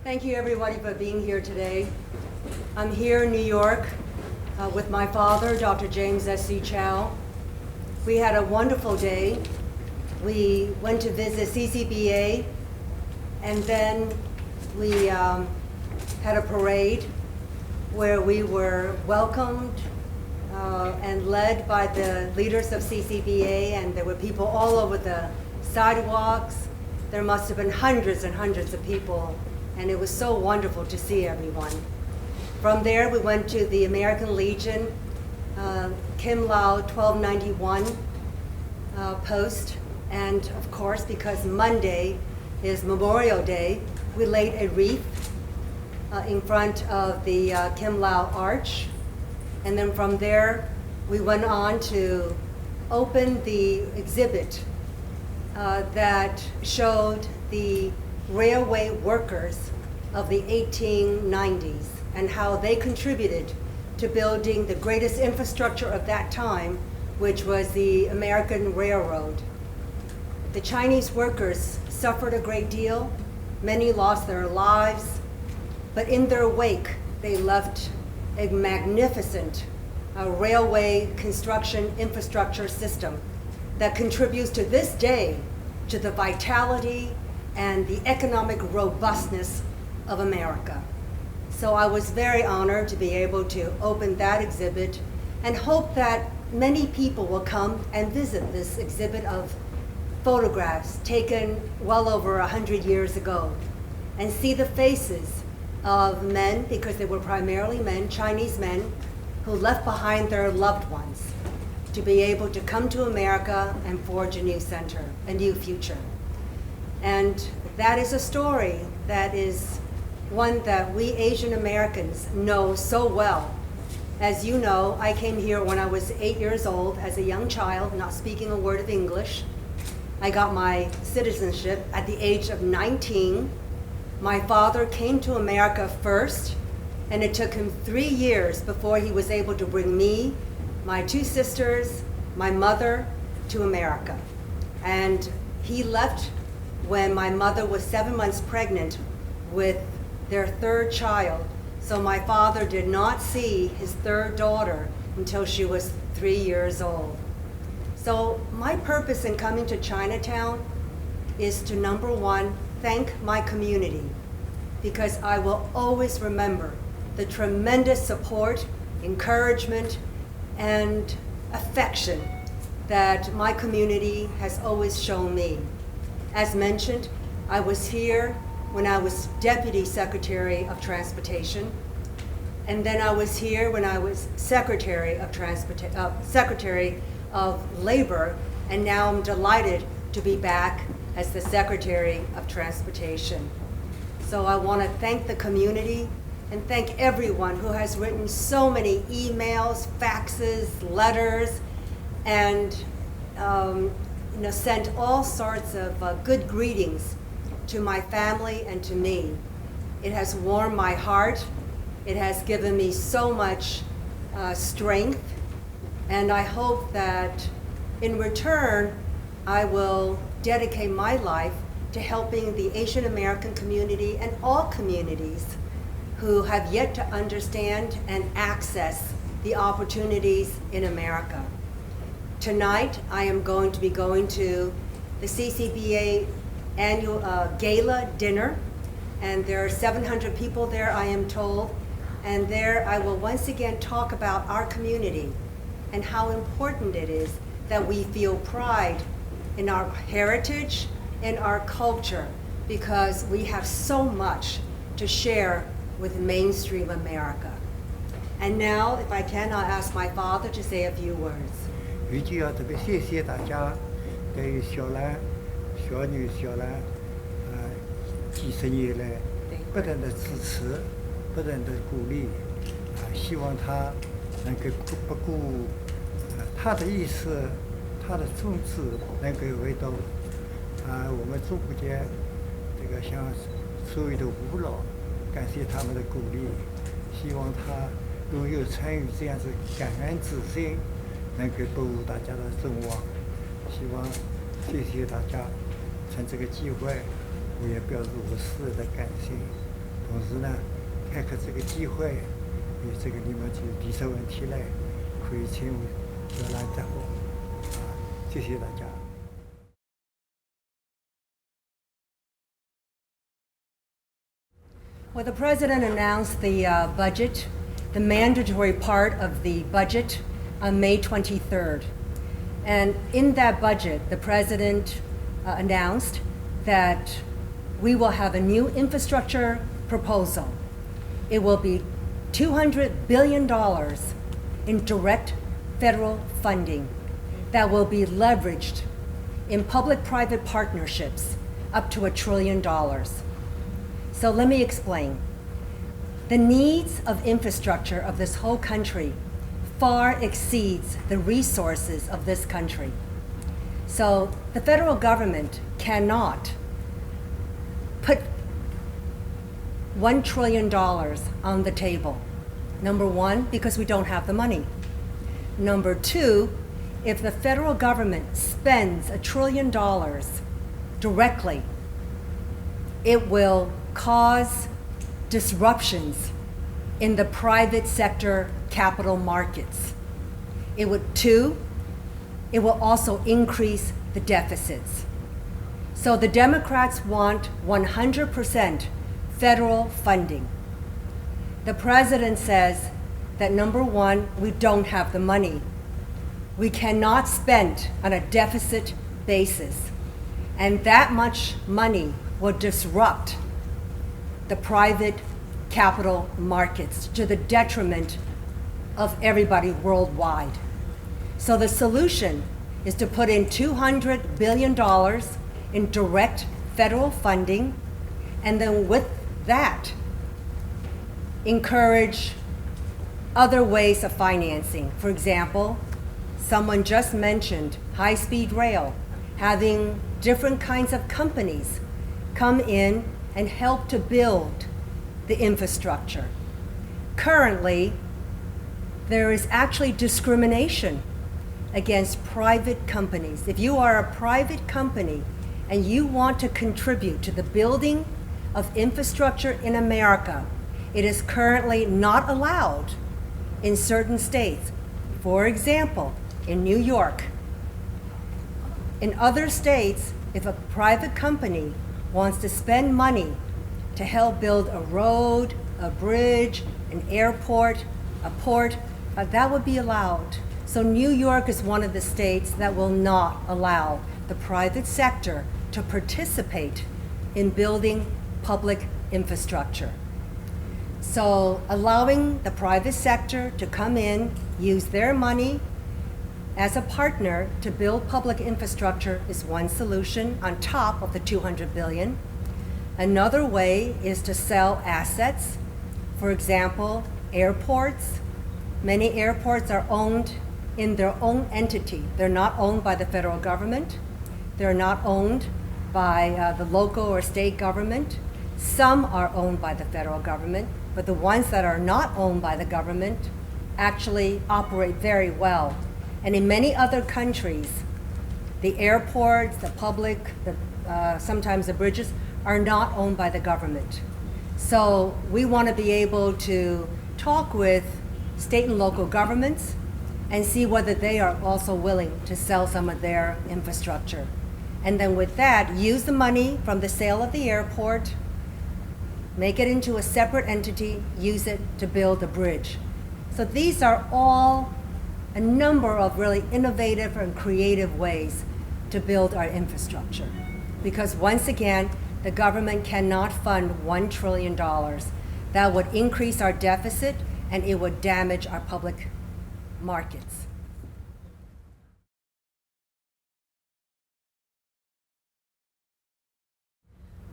Thank you, everybody, for being here today. I'm here in New York with my father, Dr. James S.C. Chow. We had a wonderful day. We went to visit CCBA, and then we had a parade where we were welcomed and led by the leaders of CCBA, and there were people all over the sidewalks. There must have been hundreds and hundreds of people, and it was so wonderful to see everyone. From there, we went to the American Legion, Kim Lau 1291 post, and of course, because Monday is Memorial Day, we laid a wreath in front of the Kim Lau Arch, and then from there, we went on to open the exhibit that showed the railway workers of the 1890s and how they contributed to building the greatest infrastructure of that time, which was the American Railroad. The Chinese workers suffered a great deal. Many lost their lives, but in their wake, they left a magnificent railway construction infrastructure system that contributes to this day to the vitality and the economic robustness of America. So I was very honored to be able to open that exhibit and hope that many people will come and visit this exhibit of photographs taken well over 100 years ago and see the faces of men, because they were primarily men, Chinese men, who left behind their loved ones to be able to come to America and forge a new center, a new future. And that is a story that is one that we Asian Americans know so well. As you know, I came here when I was 8 years old as a young child, not speaking a word of English. I got my citizenship at the age of 19. My father came to America first, and it took him 3 years before he was able to bring me, my two sisters, my mother to America. And he left when my mother was 7 months pregnant with their third child. So my father did not see his third daughter until she was 3 years old. So my purpose in coming to Chinatown is to, number one, thank my community, because I will always remember the tremendous support, encouragement, and affection that my community has always shown me. As mentioned, I was here when I was Deputy Secretary of Transportation, and then I was here when I was Secretary of Labor, and now I'm delighted to be back as the Secretary of Transportation. So I want to thank the community and thank everyone who has written so many emails, faxes, letters, and sent all sorts of good greetings to my family and to me. It has warmed my heart. It has given me so much strength, and I hope that in return, I will dedicate my life to helping the Asian American community and all communities who have yet to understand and access the opportunities in America. Tonight, I am going to be going to the CCBA annual gala dinner, and there are 700 people there, I am told, and there I will once again talk about our community and how important it is that we feel pride in our heritage, in our culture, because we have so much to share with mainstream America. And now, if I can, I'll ask my father to say a few words. 预计要特别谢谢大家对于小女小兰几十年来不断的支持，不断的鼓励，希望她能够不顾她的意思，她的宗旨能够回到我们中国间这个像所有的父老，感谢他们的鼓励，希望她拥有参与这样子感恩之心，能够不负大家的众望。希望谢谢大家，趁这个机会，我也表示我私人的感谢。同时呢，开个这个机会，与这个你们去提出问题来，可以请小兰答复。谢谢大家。Well, the president announced the budget, the mandatory part of the budget, on May 23rd. And in that budget, the president announced that we will have a new infrastructure proposal. It will be $200 billion in direct federal funding that will be leveraged in public-private partnerships up to $1 trillion. So let me explain. The needs of infrastructure of this whole country far exceeds the resources of this country. So the federal government cannot put $1 trillion on the table. Number one, because we don't have the money. Number two, if the federal government spends $1 trillion directly, it will cause disruptions in the private sector capital markets. It will also increase the deficits. So the Democrats want 100% federal funding. The president says that number one, we don't have the money. We cannot spend on a deficit basis. And that much money will disrupt the private capital markets to the detriment of everybody worldwide. So the solution is to put in $200 billion in direct federal funding, and then with that, encourage other ways of financing. For example, someone just mentioned high-speed rail, having different kinds of companies come in and help to build the infrastructure. Currently, there is actually discrimination against private companies. If you are a private company and you want to contribute to the building of infrastructure in America, it is currently not allowed in certain states. For example, in New York. In other states, if a private company wants to spend money to help build a road, a bridge, an airport, a port, that would be allowed. So New York is one of the states that will not allow the private sector to participate in building public infrastructure. So allowing the private sector to come in, use their money as a partner to build public infrastructure is one solution on top of the $200 billion. Another way is to sell assets. For example, airports. Many airports are owned in their own entity. They're not owned by the federal government. They're not owned by the local or state government. Some are owned by the federal government, but the ones that are not owned by the government actually operate very well. And in many other countries, the airports, the public, sometimes the bridges, are not owned by the government. So we want to be able to talk with state and local governments and see whether they are also willing to sell some of their infrastructure. And then with that, use the money from the sale of the airport, make it into a separate entity, use it to build a bridge. So these are all a number of really innovative and creative ways to build our infrastructure. Because once again, the government cannot fund $1 trillion. That would increase our deficit and it would damage our public markets.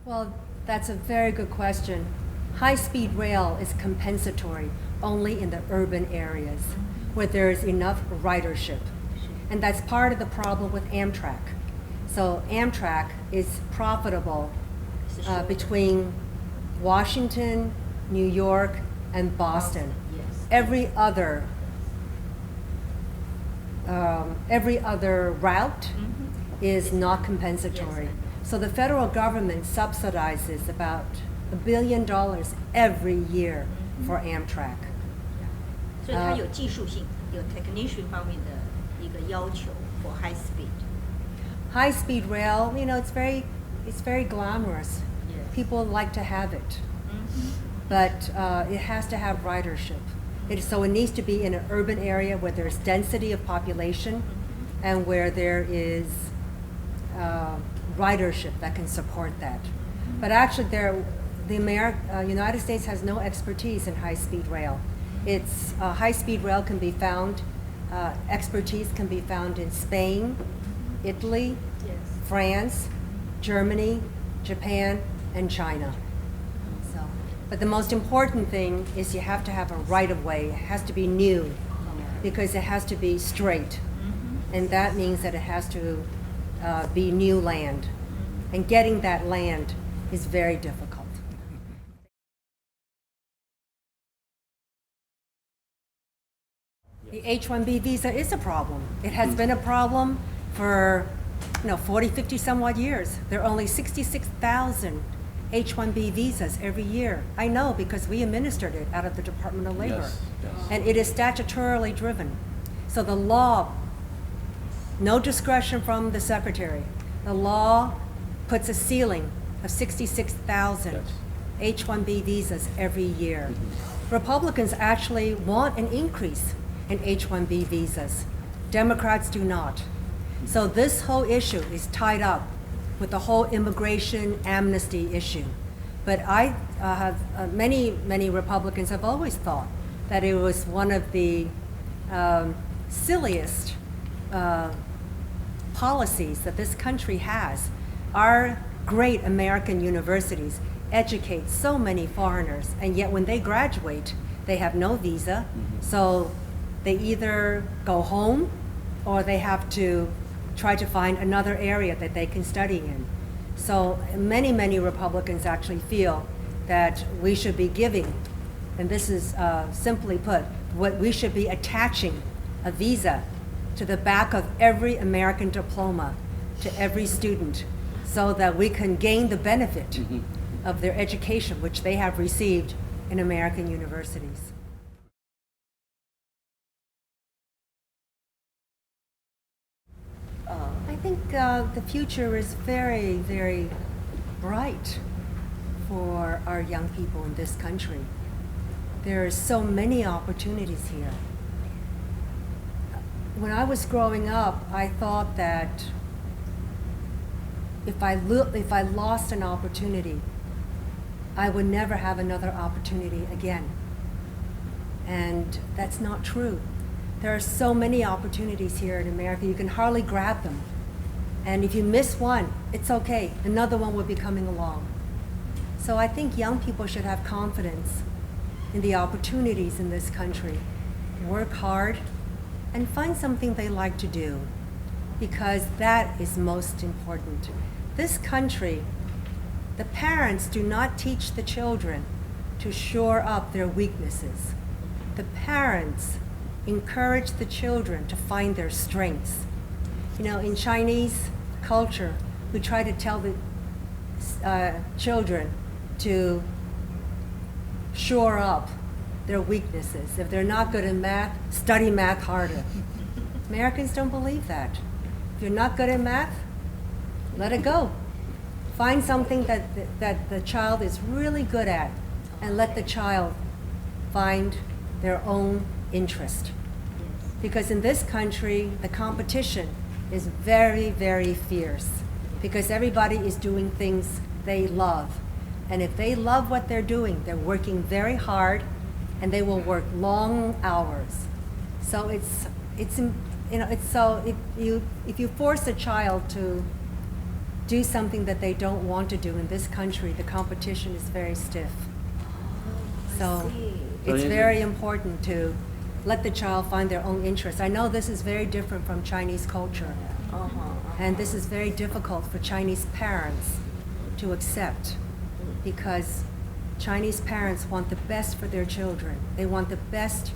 Well, that's a very good question. High-speed rail is compensatory only in the urban areas where there is enough ridership. And that's part of the problem with Amtrak. So Amtrak is profitable between Washington, New York, and Boston. Yes. Every other route is not compensatory. Yes. So the federal government subsidizes about $1 billion every year for Amtrak. 所以它有技术性，有 technician 方面的一个要求 for high speed. High-speed rail, it's very glamorous. Yes. People like to have it, but it has to have ridership. So it needs to be in an urban area where there's density of population and where there is ridership that can support that. But actually, the United States has no expertise in high-speed rail. It's high-speed rail can be found, expertise can be found in Spain, Italy, Yes. France, Germany, Japan, and China. So, but the most important thing is you have to have a right-of-way. It has to be new because it has to be straight. And that means that it has to be new land. And getting that land is very difficult. The H-1B visa is a problem. It has been a problem for 40, 50 some odd years. There are only 66,000 H-1B visas every year. I know because we administered it out of the Department of Labor. Yes, yes. And it is statutorily driven. So the law, no discretion from the secretary. The law puts a ceiling of 66,000 Yes. H-1B visas every year. Republicans actually want an increase in H-1B visas. Democrats do not. So this whole issue is tied up with the whole immigration amnesty issue. But I have many Republicans have always thought that it was one of the silliest policies that this country has. Our great American universities educate so many foreigners, and yet when they graduate, they have no visa. So they either go home or they have to try to find another area that they can study in. So many Republicans actually feel that we should be giving, and this is simply put, what we should be attaching a visa to the back of every American diploma to every student so that we can gain the benefit of their education, which they have received in American universities. I think the future is very, very bright for our young people in this country. There are so many opportunities here. When I was growing up, I thought that if I lost an opportunity, I would never have another opportunity again. And that's not true. There are so many opportunities here in America, you can hardly grab them. And if you miss one, it's okay. Another one will be coming along. So I think young people should have confidence in the opportunities in this country. Work hard and find something they like to do, because that is most important. This country, the parents do not teach the children to shore up their weaknesses. The parents encourage the children to find their strengths. In Chinese culture, we try to tell the children to shore up their weaknesses. If they're not good in math, study math harder. Americans don't believe that. If you're not good at math, let it go. Find something that the child is really good at and let the child find their own interest. Because in this country, the competition is very, very fierce because everybody is doing things they love. And if they love what they're doing, they're working very hard and they will work long hours. So so if you force a child to do something that they don't want to do in this country, the competition is very stiff. So it's very important to let the child find their own interests. I know this is very different from Chinese culture. And this is very difficult for Chinese parents to accept because Chinese parents want the best for their children. They want the best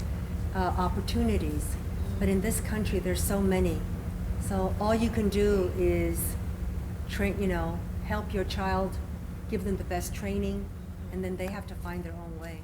opportunities. But in this country, there's so many. So all you can do is help your child, give them the best training, and then they have to find their own way.